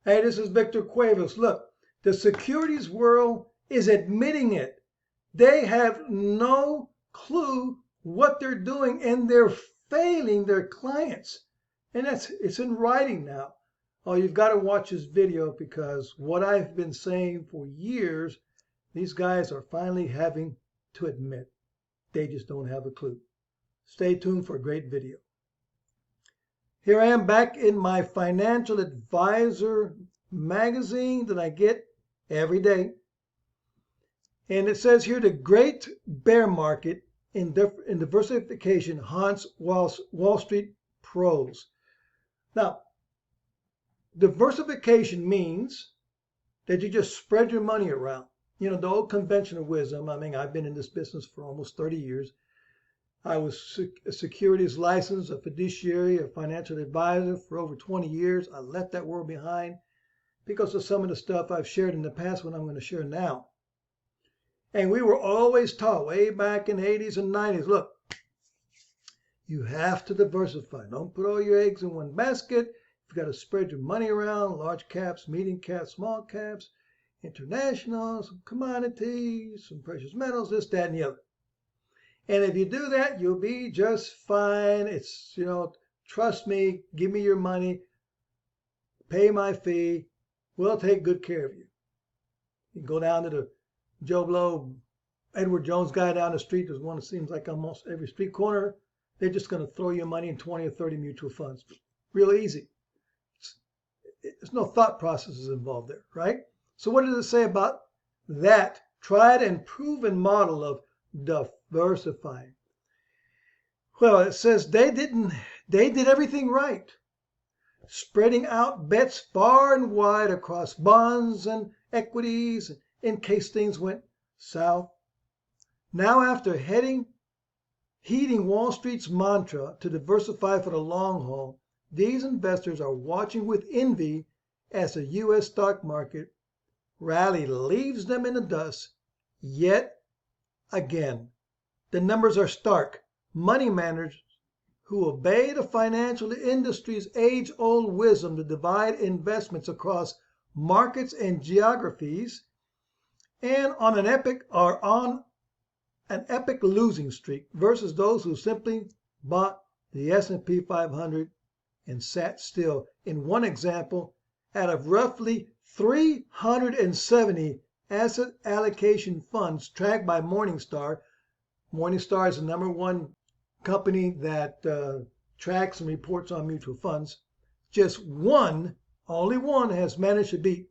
Hey, this is Victor Cuevas. Look, the securities world is admitting it. They have no clue what they're doing, and they're failing their clients. And it's in writing now. Oh, you've got to watch this video, because what I've been saying for years, these guys are finally having to admit they just don't have a clue. Stay tuned for a great video. Here I am back in my financial advisor magazine that I get every day. And it says here, the great bear market in diversification haunts Wall Street pros. Now, diversification means that you just spread your money around. You know, the old conventional wisdom. I mean, I've been in this business for almost 30 years. I was a securities license, a fiduciary, a financial advisor for over 20 years. I left that world behind because of some of the stuff I've shared in the past, what I'm going to share now. And we were always taught way back in the 80s and 90s, look, you have to diversify. Don't put all your eggs in one basket. You've got to spread your money around, large caps, medium caps, small caps, international, some commodities, some precious metals, this, that, and the other. And if you do that, you'll be just fine. It's, you know, trust me, give me your money, pay my fee. We'll take good care of you. You can go down to the Joe Blow, Edward Jones guy down the street. There's one that seems like almost every street corner. They're just going to throw your money in 20 or 30 mutual funds. Real easy. There's no thought processes involved there, right? So what does it say about that tried and proven model of diversifying? Well, it says they did everything right, spreading out bets far and wide across bonds and equities in case things went south. Now, after heeding Wall Street's mantra to diversify for the long haul, these investors are watching with envy as the U.S. stock market rally leaves them in the dust yet again. The numbers are stark. Money managers who obey the financial industry's age-old wisdom to divide investments across markets and geographies and are on an epic losing streak versus those who simply bought the S&P 500 and sat still. In one example, out of roughly 370 asset allocation funds tracked by Morningstar. Morningstar is the #1 company that tracks and reports on mutual funds. Just only one has managed to beat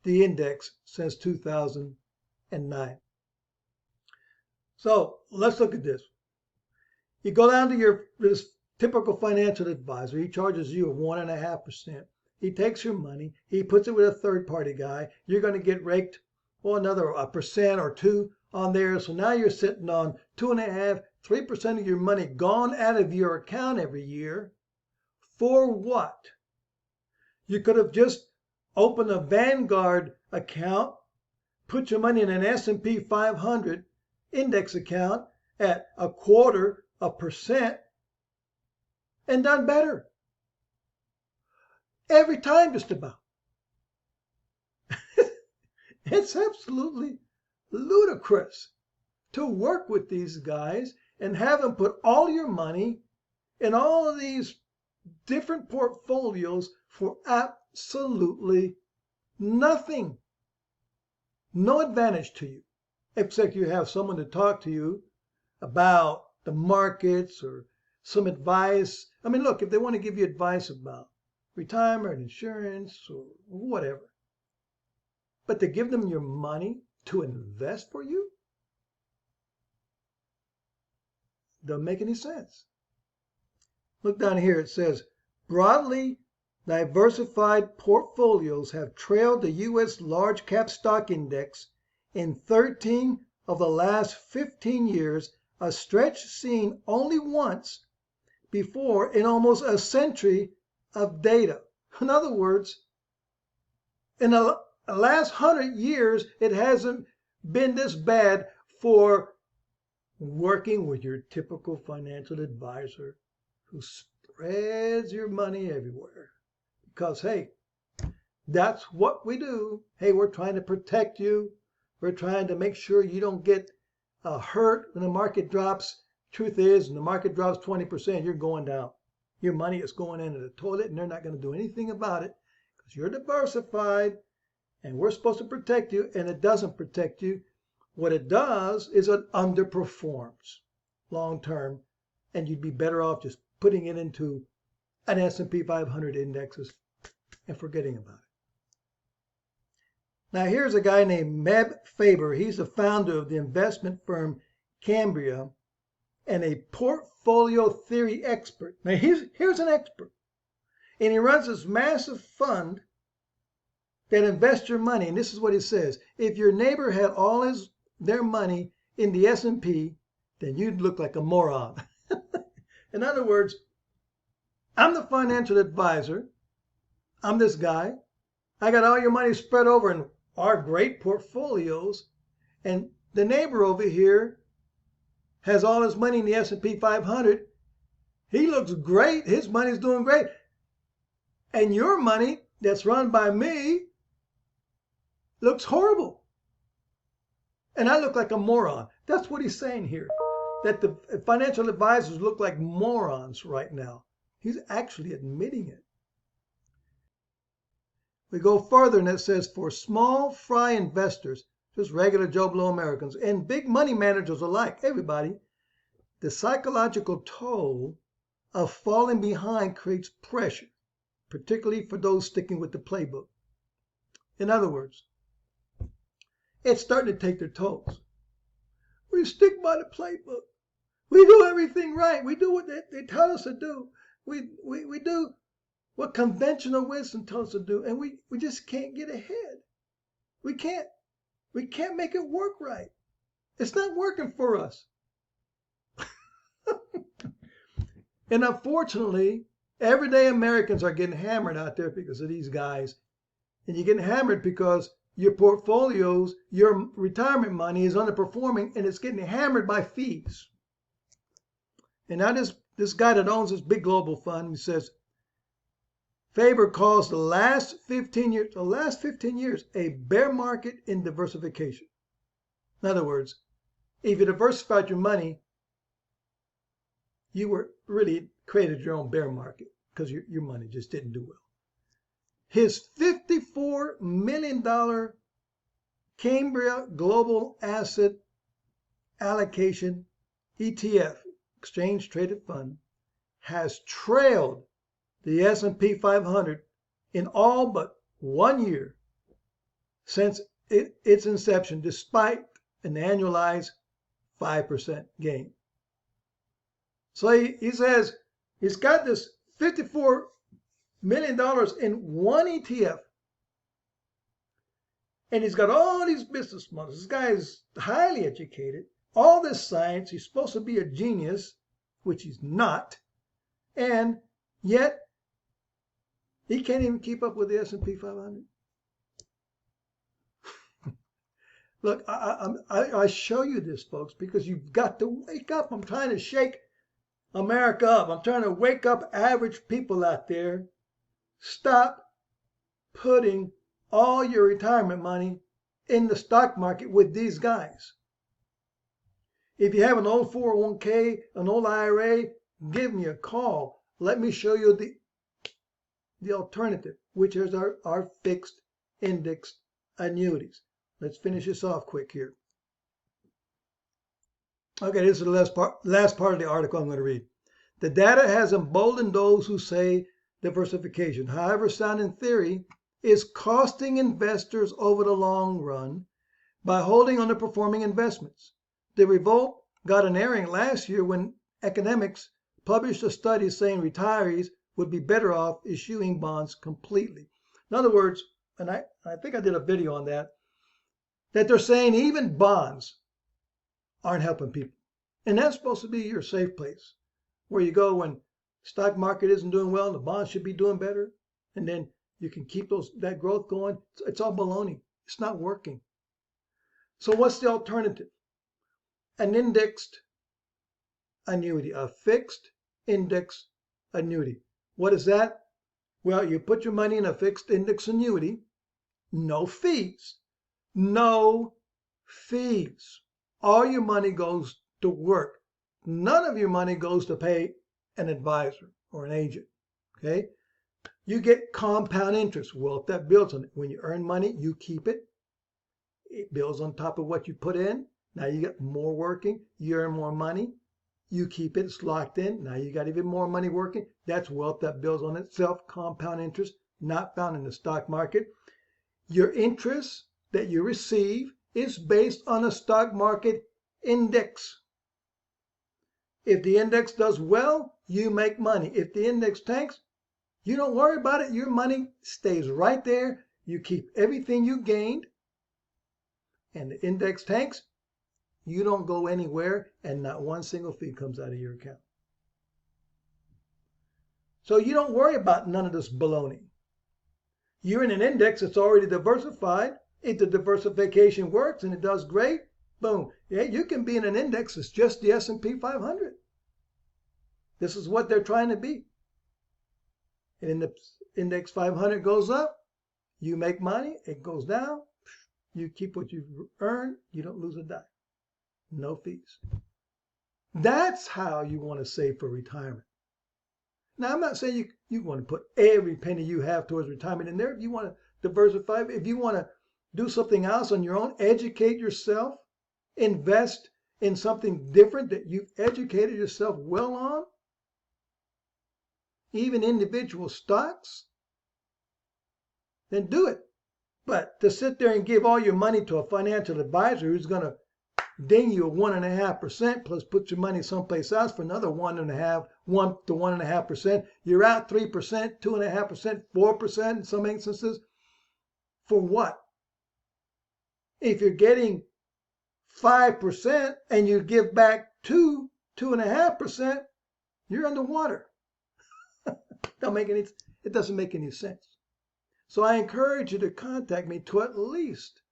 the index since 2009. So let's look at this. You go down to this typical financial advisor. He charges you 1.5%. He takes your money. He puts it with a third-party guy. You're going to get raked, well, another 1% or 2% on there. So now you're sitting on 2.5%, 3% of your money gone out of your account every year. For what? You could have just opened a Vanguard account, put your money in an S&P 500 index account at 0.25%, and done better. Every time, just about. It's absolutely ludicrous to work with these guys and have them put all your money in all of these different portfolios for absolutely nothing. No advantage to you, except you have someone to talk to you about the markets or some advice. I mean, look, if they want to give you advice about retirement, insurance, or whatever, but to give them your money to invest for you, doesn't make any sense. Look down here, it says, broadly diversified portfolios have trailed the U.S. large cap stock index in 13 of the last 15 years, a stretch seen only once before in almost a century of data. In other words, in the last 100 years, it hasn't been this bad for working with your typical financial advisor who spreads your money everywhere. Because, hey, That's what we do. Hey, we're trying to protect you. We're trying to make sure you don't get hurt when the market drops. Truth is, when the market drops 20%, you're going down. Your money is going into the toilet, and they're not going to do anything about it because you're diversified, and we're supposed to protect you, and it doesn't protect you. What it does is it underperforms long term, and you'd be better off just putting it into an S&P 500 indexes and forgetting about it. Now here's a guy named Meb Faber. He's the founder of the investment firm Cambria and a portfolio theory expert. Now here's an expert. And he runs this massive fund that invests your money. And this is what he says. If your neighbor had all their money in the S&P, then you'd look like a moron. In other words, I'm the financial advisor. I'm this guy. I got all your money spread over in our great portfolios. And the neighbor over here has all his money in the S&P 500. He looks great. His money's doing great. And your money that's run by me looks horrible. And I look like a moron. That's what he's saying here. That the financial advisors look like morons right now. He's actually admitting it. We go further and it says for small fry investors, just regular Joe Blow Americans, and big money managers alike, everybody, the psychological toll of falling behind creates pressure, particularly for those sticking with the playbook. In other words, it's starting to take their tolls. We stick by the playbook. We do everything right. We do what they tell us to do. We do what conventional wisdom tells us to do, and we just can't get ahead. We can't make it work right. It's not working for us. And unfortunately, everyday Americans are getting hammered out there because of these guys. And you're getting hammered because your portfolios, your retirement money is underperforming and it's getting hammered by fees. And now this guy that owns this big global fund, he says, Faber calls the last 15 years a bear market in diversification. In other words, if you diversified your money, you were really created your own bear market because your money just didn't do well. His $54 million Cambria Global Asset Allocation ETF, exchange traded fund, has trailed the S&P 500 in all but 1 year since its inception, despite an annualized 5% gain. So he says he's got this $54 million in one ETF. And he's got all these business models. This guy is highly educated. All this science. He's supposed to be a genius, which he's not. And yet, he can't even keep up with the S&P 500. Look, I show you this, folks, because you've got to wake up. I'm trying to shake America up. I'm trying to wake up average people out there. Stop putting all your retirement money in the stock market with these guys. If you have an old 401k, an old IRA, give me a call. Let me show you the alternative, which is our fixed index annuities. Let's finish this off quick here. Okay, this is the last part of the article I'm going to read. The data has emboldened those who say diversification, however sound in theory, is costing investors over the long run by holding underperforming investments. The revolt got an airing last year when academics published a study saying retirees would be better off issuing bonds completely. In other words, and I think I did a video on that they're saying even bonds aren't helping people. And that's supposed to be your safe place, where you go when stock market isn't doing well, the bonds should be doing better, and then you can keep that growth going. It's all baloney. It's not working. So what's the alternative? An indexed annuity, a fixed index annuity. What is that? Well, you put your money in a fixed index annuity, no fees. No fees. All your money goes to work. None of your money goes to pay an advisor or an agent. Okay? You get compound interest, wealth that builds on it. When you earn money, you keep it. It builds on top of what you put in. Now you get more working, you earn more money. You keep it, it's locked in. Now you got even more money working. That's wealth that builds on itself, compound interest, not found in the stock market. Your interest that you receive is based on a stock market index. If the index does well, you make money. If the index tanks, you don't worry about it. Your money stays right there. You keep everything you gained. And the index tanks, you don't go anywhere and not one single fee comes out of your account. So you don't worry about none of this baloney. You're in an index that's already diversified. If the diversification works and it does great, boom. Yeah, you can be in an index that's just the S&P 500. This is what they're trying to be. And the index 500 goes up, you make money, it goes down, you keep what you've earned, you don't lose a dime. No fees. That's how you want to save for retirement. Now, I'm not saying you want to put every penny you have towards retirement in there. If you want to diversify, if you want to do something else on your own, educate yourself, invest in something different that you've educated yourself well on, even individual stocks, then do it. But to sit there and give all your money to a financial advisor who's going to ding you a 1.5% plus put your money someplace else for another 1 to 1.5%, you're out 3%, 2.5%, 4% in some instances. For what? If you're getting 5% and you give back 2.5%, you're underwater. It doesn't make any sense. So I encourage you to contact me to at least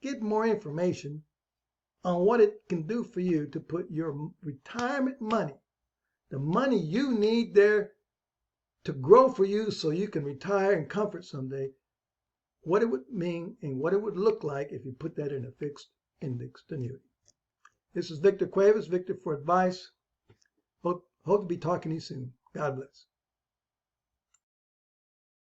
get more information on what it can do for you to put your retirement money, the money you need there to grow for you so you can retire in comfort someday, what it would mean and what it would look like if you put that in a fixed indexed annuity. This is Victor Cuevas, Victor for Advice. Hope to be talking to you soon. God bless.